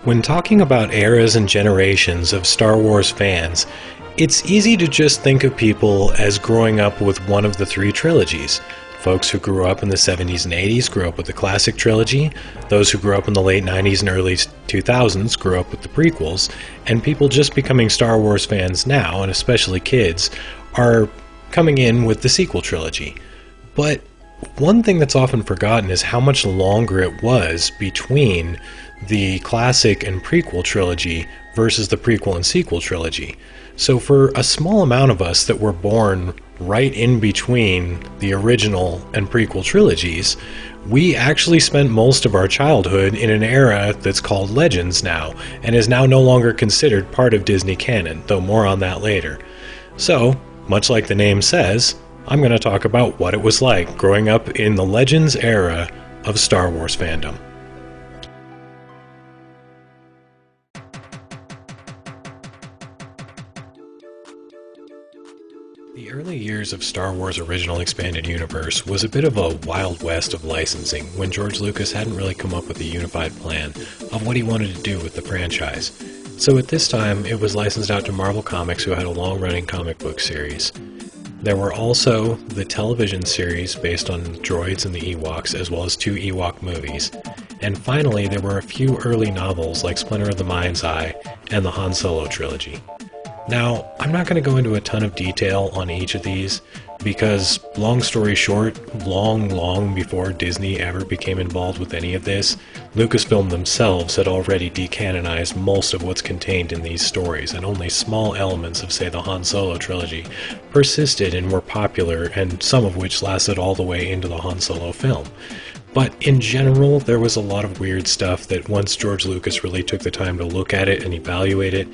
When talking about eras and generations of Star Wars fans, it's easy to just think of people as growing up with one of the three trilogies. Folks who grew up in the 70s and 80s grew up with the classic trilogy, those who grew up in the late 90s and early 2000s grew up with the prequels, and people just becoming Star Wars fans now, and especially kids, are coming in with the sequel trilogy. But one thing that's often forgotten is how much longer it was between the classic and prequel trilogy versus the prequel and sequel trilogy. So for a small amount of us that were born right in between the original and prequel trilogies, we actually spent most of our childhood in an era that's called Legends now, and is now no longer considered part of Disney canon, though more on that later. So, much like the name says, I'm going to talk about what it was like growing up in the Legends era of Star Wars fandom. The early years of Star Wars Original Expanded Universe was a bit of a wild west of licensing when George Lucas hadn't really come up with a unified plan of what he wanted to do with the franchise. So at this time, it was licensed out to Marvel Comics, who had a long-running comic book series. There were also the television series based on droids and the Ewoks, as well as 2 Ewok movies. And finally, there were a few early novels like Splinter of the Mind's Eye and the Han Solo trilogy. Now, I'm not going to go into a ton of detail on each of these, because, long story short, long before Disney ever became involved with any of this, Lucasfilm themselves had already decanonized most of what's contained in these stories, and only small elements of, say, the Han Solo trilogy persisted and were popular, and some of which lasted all the way into the Han Solo film. But in general, there was a lot of weird stuff that once George Lucas really took the time to look at it and evaluate it,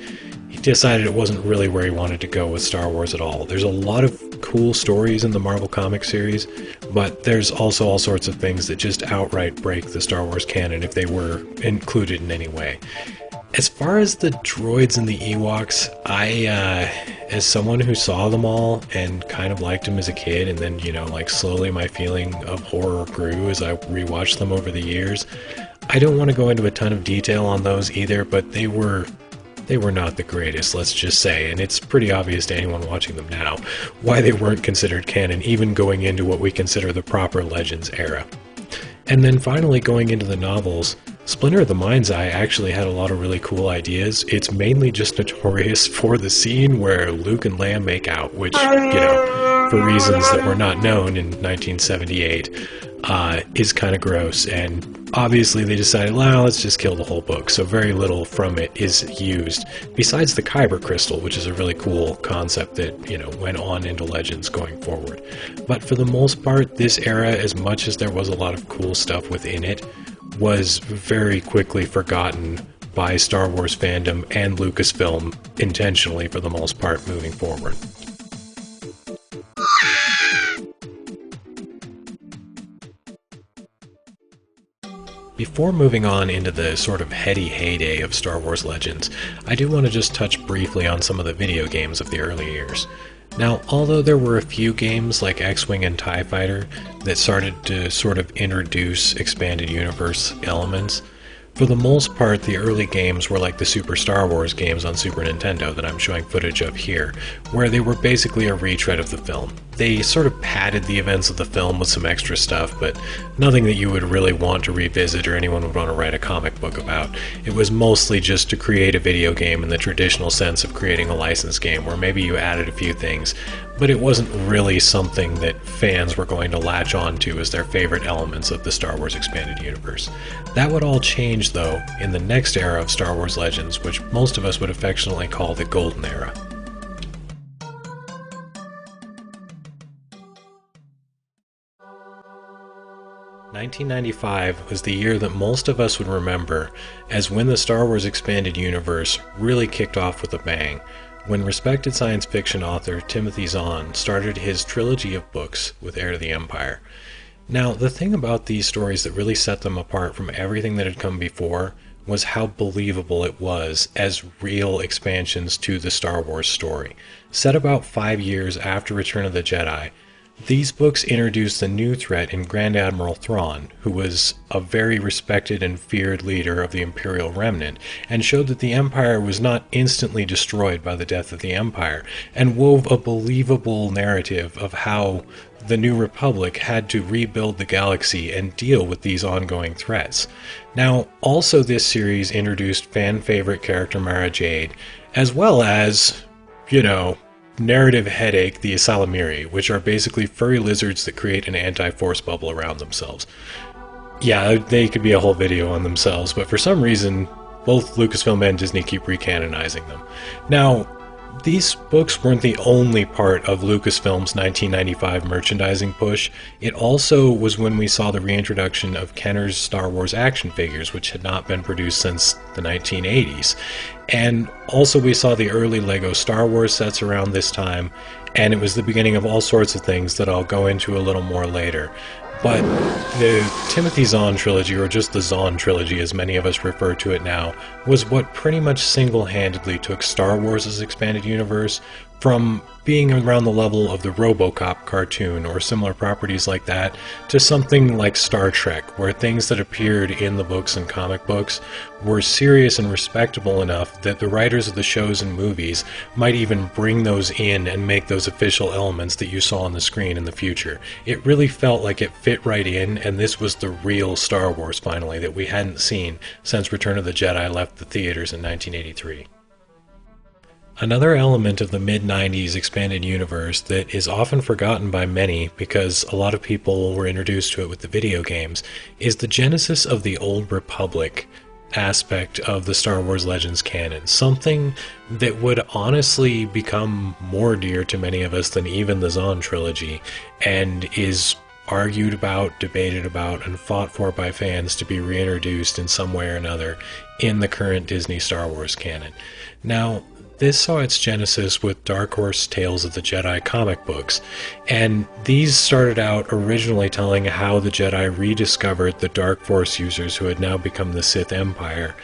he decided it wasn't really where he wanted to go with Star Wars at all. There's a lot of cool stories in the Marvel Comics series, but there's also all sorts of things that just outright break the Star Wars canon if they were included in any way. As far as the droids and the Ewoks, as someone who saw them all and kind of liked them as a kid, and then, slowly my feeling of horror grew as I rewatched them over the years, I don't want to go into a ton of detail on those either, but they were not the greatest, let's just say, and it's pretty obvious to anyone watching them now why they weren't considered canon, even going into what we consider the proper Legends era. And then finally, going into the novels, Splinter of the Mind's Eye actually had a lot of really cool ideas. It's mainly just notorious for the scene where Luke and Leia make out, which, for reasons that were not known in 1978, is kind of gross, and obviously they decided, well, let's just kill the whole book, so very little from it is used, besides the Kyber crystal, which is a really cool concept that, went on into Legends going forward. But for the most part, this era, as much as there was a lot of cool stuff within it, was very quickly forgotten by Star Wars fandom and Lucasfilm intentionally for the most part moving forward. Before moving on into the sort of heady heyday of Star Wars Legends, I do want to just touch briefly on some of the video games of the early years. Now, although there were a few games like X-Wing and TIE Fighter that started to sort of introduce expanded universe elements, for the most part, the early games were like the Super Star Wars games on Super Nintendo that I'm showing footage of here, where they were basically a retread of the film. They sort of padded the events of the film with some extra stuff, but nothing that you would really want to revisit or anyone would want to write a comic book about. It was mostly just to create a video game in the traditional sense of creating a licensed game, where maybe you added a few things, but it wasn't really something that fans were going to latch on to as their favorite elements of the Star Wars Expanded Universe. That would all change, though, in the next era of Star Wars Legends, which most of us would affectionately call the Golden Era. "1995 was the year that most of us would remember as when the Star Wars Expanded Universe really kicked off with a bang, when respected science fiction author Timothy Zahn started his trilogy of books with Heir to the Empire. Now, the thing about these stories that really set them apart from everything that had come before was how believable it was as real expansions to the Star Wars story. Set about 5 years after Return of the Jedi, These books introduced a new threat in Grand Admiral Thrawn, who was a very respected and feared leader of the Imperial Remnant, and showed that the Empire was not instantly destroyed by the death of the Empire, and wove a believable narrative of how the New Republic had to rebuild the galaxy and deal with these ongoing threats. Now, also this series introduced fan-favorite character Mara Jade, as well as, narrative headache, the Ysalamiri, which are basically furry lizards that create an anti-force bubble around themselves. Yeah, they could be a whole video on themselves, but for some reason, both Lucasfilm and Disney keep recanonizing them. Now, these books weren't the only part of Lucasfilm's 1995 merchandising push. It also was when we saw the reintroduction of Kenner's Star Wars action figures, which had not been produced since the 1980s. And also we saw the early LEGO Star Wars sets around this time, and it was the beginning of all sorts of things that I'll go into a little more later. But the Timothy Zahn trilogy, or just the Zahn trilogy as many of us refer to it now, was what pretty much single-handedly took Star Wars' expanded universe from being around the level of the RoboCop cartoon or similar properties like that to something like Star Trek, where things that appeared in the books and comic books were serious and respectable enough that the writers of the shows and movies might even bring those in and make those official elements that you saw on the screen in the future. It really felt like it fit right in, and this was the real Star Wars finally that we hadn't seen since Return of the Jedi left the theaters in 1983. Another element of the mid-90s expanded universe that is often forgotten by many because a lot of people were introduced to it with the video games is the genesis of the Old Republic aspect of the Star Wars Legends canon, something that would honestly become more dear to many of us than even the Zahn trilogy, and is argued about, debated about, and fought for by fans to be reintroduced in some way or another in the current Disney Star Wars canon. Now, this saw its genesis with Dark Horse Tales of the Jedi comic books, and these started out originally telling how the Jedi rediscovered the Dark Force users who had now become the Sith Empire,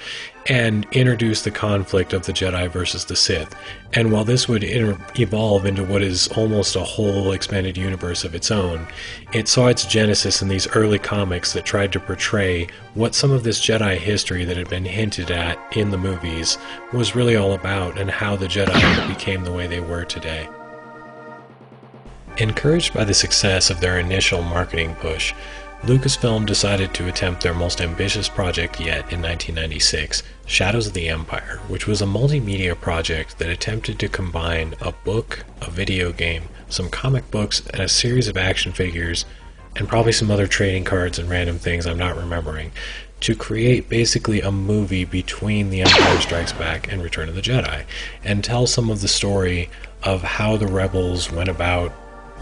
and introduced the conflict of the Jedi versus the Sith. And while this would evolve into what is almost a whole expanded universe of its own, it saw its genesis in these early comics that tried to portray what some of this Jedi history that had been hinted at in the movies was really all about, and how the Jedi became the way they were today. Encouraged by the success of their initial marketing push, Lucasfilm decided to attempt their most ambitious project yet in 1996, Shadows of the Empire, which was a multimedia project that attempted to combine a book, a video game, some comic books, and a series of action figures, and probably some other trading cards and random things I'm not remembering, to create basically a movie between The Empire Strikes Back and Return of the Jedi, and tell some of the story of how the rebels went about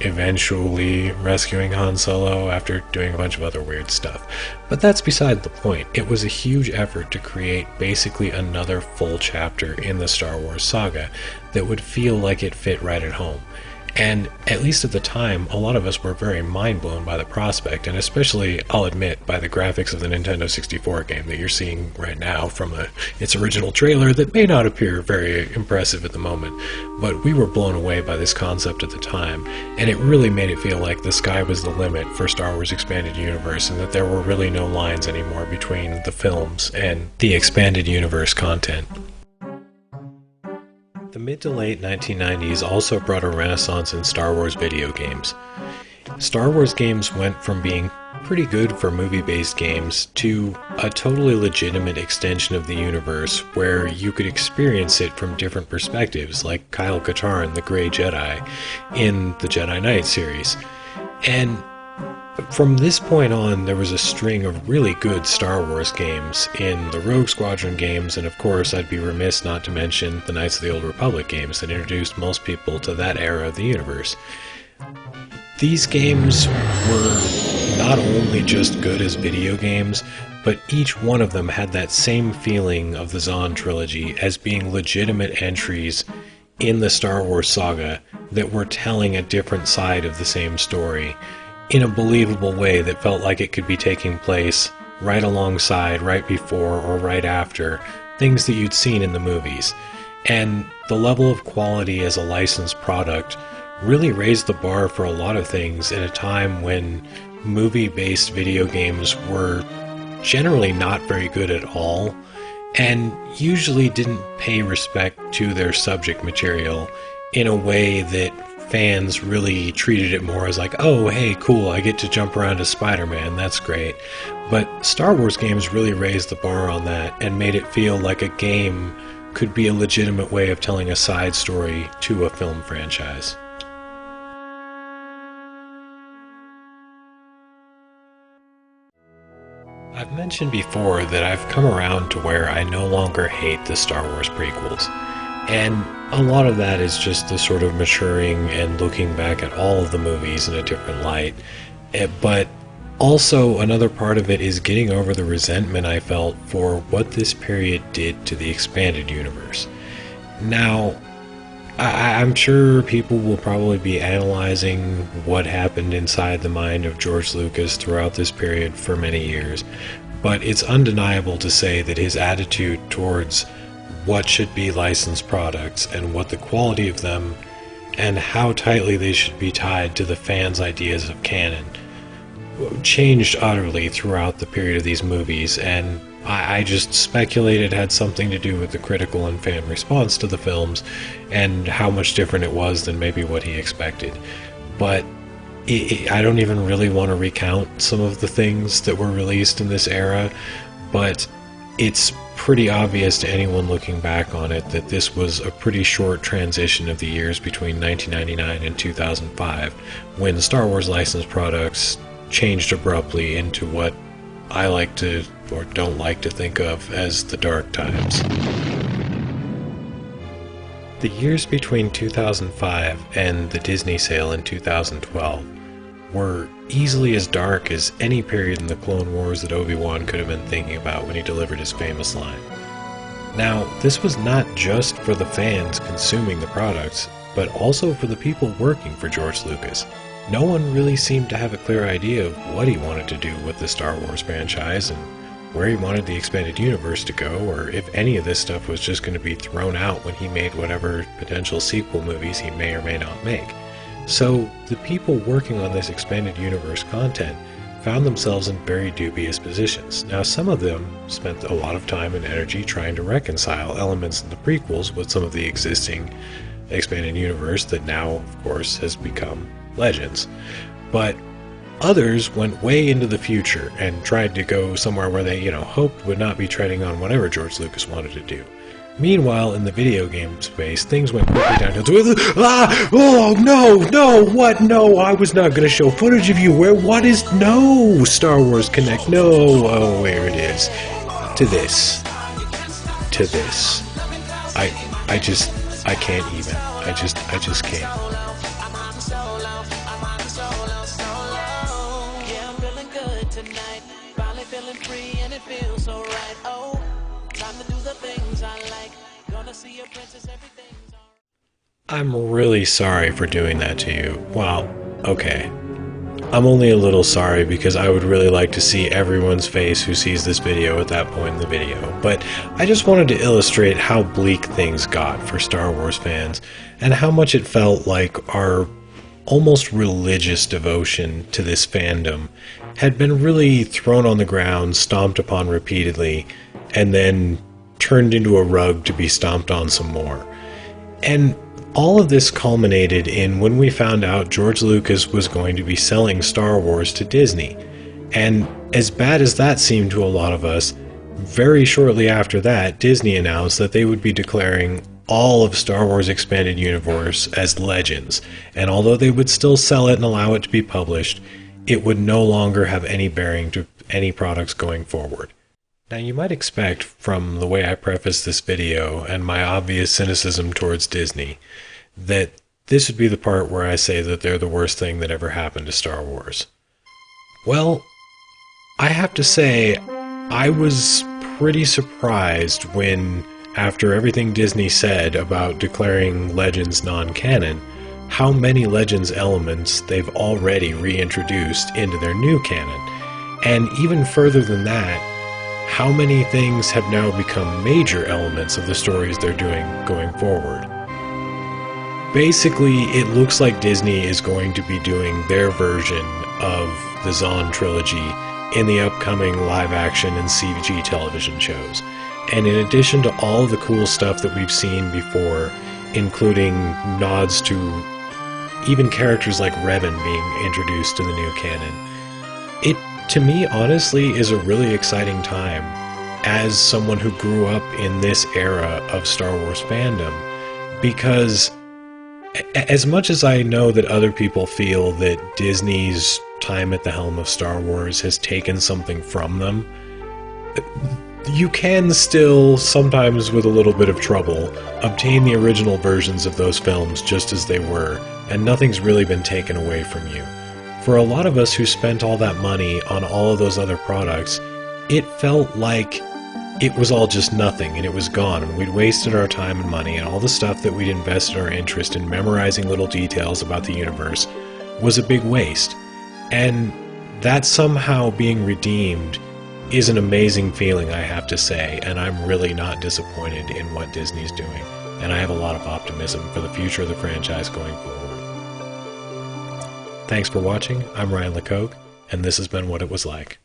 eventually rescuing Han Solo after doing a bunch of other weird stuff. But that's beside the point. It was a huge effort to create basically another full chapter in the Star Wars saga that would feel like it fit right at home. And at least at the time, a lot of us were very mind-blown by the prospect, and especially, I'll admit, by the graphics of the Nintendo 64 game that you're seeing right now from its original trailer that may not appear very impressive at the moment. But we were blown away by this concept at the time, and it really made it feel like the sky was the limit for Star Wars Expanded Universe, and that there were really no lines anymore between the films and the Expanded Universe content. The mid to late 1990s also brought a renaissance in Star Wars video games. Star Wars games went from being pretty good for movie-based games to a totally legitimate extension of the universe where you could experience it from different perspectives, like Kyle Katarn, the Grey Jedi, in the Jedi Knight series. And from this point on, there was a string of really good Star Wars games in the Rogue Squadron games, and of course I'd be remiss not to mention the Knights of the Old Republic games that introduced most people to that era of the universe. These games were not only just good as video games, but each one of them had that same feeling of the Zahn trilogy as being legitimate entries in the Star Wars saga that were telling a different side of the same story in a believable way that felt like it could be taking place right alongside, right before, or right after things that you'd seen in the movies. And the level of quality as a licensed product really raised the bar for a lot of things in a time when movie-based video games were generally not very good at all, and usually didn't pay respect to their subject material in a way that fans really treated it more as like, oh, hey, cool, I get to jump around as Spider-Man, that's great. But Star Wars games really raised the bar on that and made it feel like a game could be a legitimate way of telling a side story to a film franchise. I've mentioned before that I've come around to where I no longer hate the Star Wars prequels, and a lot of that is just the sort of maturing and looking back at all of the movies in a different light, but also another part of it is getting over the resentment I felt for what this period did to the expanded universe. Now, I'm sure people will probably be analyzing what happened inside the mind of George Lucas throughout this period for many years, but it's undeniable to say that his attitude towards what should be licensed products and what the quality of them and how tightly they should be tied to the fans' ideas of canon changed utterly throughout the period of these movies, and I just speculate it had something to do with the critical and fan response to the films and how much different it was than maybe what he expected. But I don't even really want to recount some of the things that were released in this era, but it's pretty obvious to anyone looking back on it that this was a pretty short transition of the years between 1999 and 2005, when Star Wars licensed products changed abruptly into what I like to, or don't like to think of, as the dark times. The years between 2005 and the Disney sale in 2012 were easily as dark as any period in the Clone Wars that Obi-Wan could have been thinking about when he delivered his famous line. Now, this was not just for the fans consuming the products, but also for the people working for George Lucas. No one really seemed to have a clear idea of what he wanted to do with the Star Wars franchise and where he wanted the expanded universe to go, or if any of this stuff was just going to be thrown out when he made whatever potential sequel movies he may or may not make. So the people working on this expanded universe content found themselves in very dubious positions. Now, some of them spent a lot of time and energy trying to reconcile elements in the prequels with some of the existing expanded universe that now, of course, has become Legends. But others went way into the future and tried to go somewhere where they, hoped would not be treading on whatever George Lucas wanted to do. Meanwhile, in the video game space, things went quickly downhill to, what? No, I was not going to show footage of you. What is, no, Star Wars Connect, no, oh, where it is. To this. I can't even. I just can't. I'm really sorry for doing that to you. Well, okay. I'm only a little sorry because I would really like to see everyone's face who sees this video at that point in the video, but I just wanted to illustrate how bleak things got for Star Wars fans and how much it felt like our almost religious devotion to this fandom had been really thrown on the ground, stomped upon repeatedly, and then turned into a rug to be stomped on some more. And all of this culminated in when we found out George Lucas was going to be selling Star Wars to Disney. And as bad as that seemed to a lot of us, very shortly after that, Disney announced that they would be declaring all of Star Wars Expanded Universe as Legends. And although they would still sell it and allow it to be published, it would no longer have any bearing to any products going forward. Now, you might expect from the way I preface this video and my obvious cynicism towards Disney that this would be the part where I say that they're the worst thing that ever happened to Star Wars. Well, I have to say, I was pretty surprised when, after everything Disney said about declaring Legends non-canon, how many Legends elements they've already reintroduced into their new canon. And even further than that, how many things have now become major elements of the stories they're doing going forward. Basically, it looks like Disney is going to be doing their version of the Zahn trilogy in the upcoming live-action and CG television shows. And in addition to all the cool stuff that we've seen before, including nods to even characters like Revan being introduced to the new canon, it, to me, honestly, is a really exciting time as someone who grew up in this era of Star Wars fandom, because as much as I know that other people feel that Disney's time at the helm of Star Wars has taken something from them, you can still, sometimes with a little bit of trouble, obtain the original versions of those films just as they were, and nothing's really been taken away from you. For a lot of us who spent all that money on all of those other products, it felt like it was all just nothing, and it was gone, and we'd wasted our time and money, and all the stuff that we'd invested our interest in memorizing little details about the universe was a big waste. And that somehow being redeemed is an amazing feeling, I have to say, and I'm really not disappointed in what Disney's doing, and I have a lot of optimism for the future of the franchise going forward. Thanks for watching. I'm Ryan Lecoq, and this has been What It Was Like.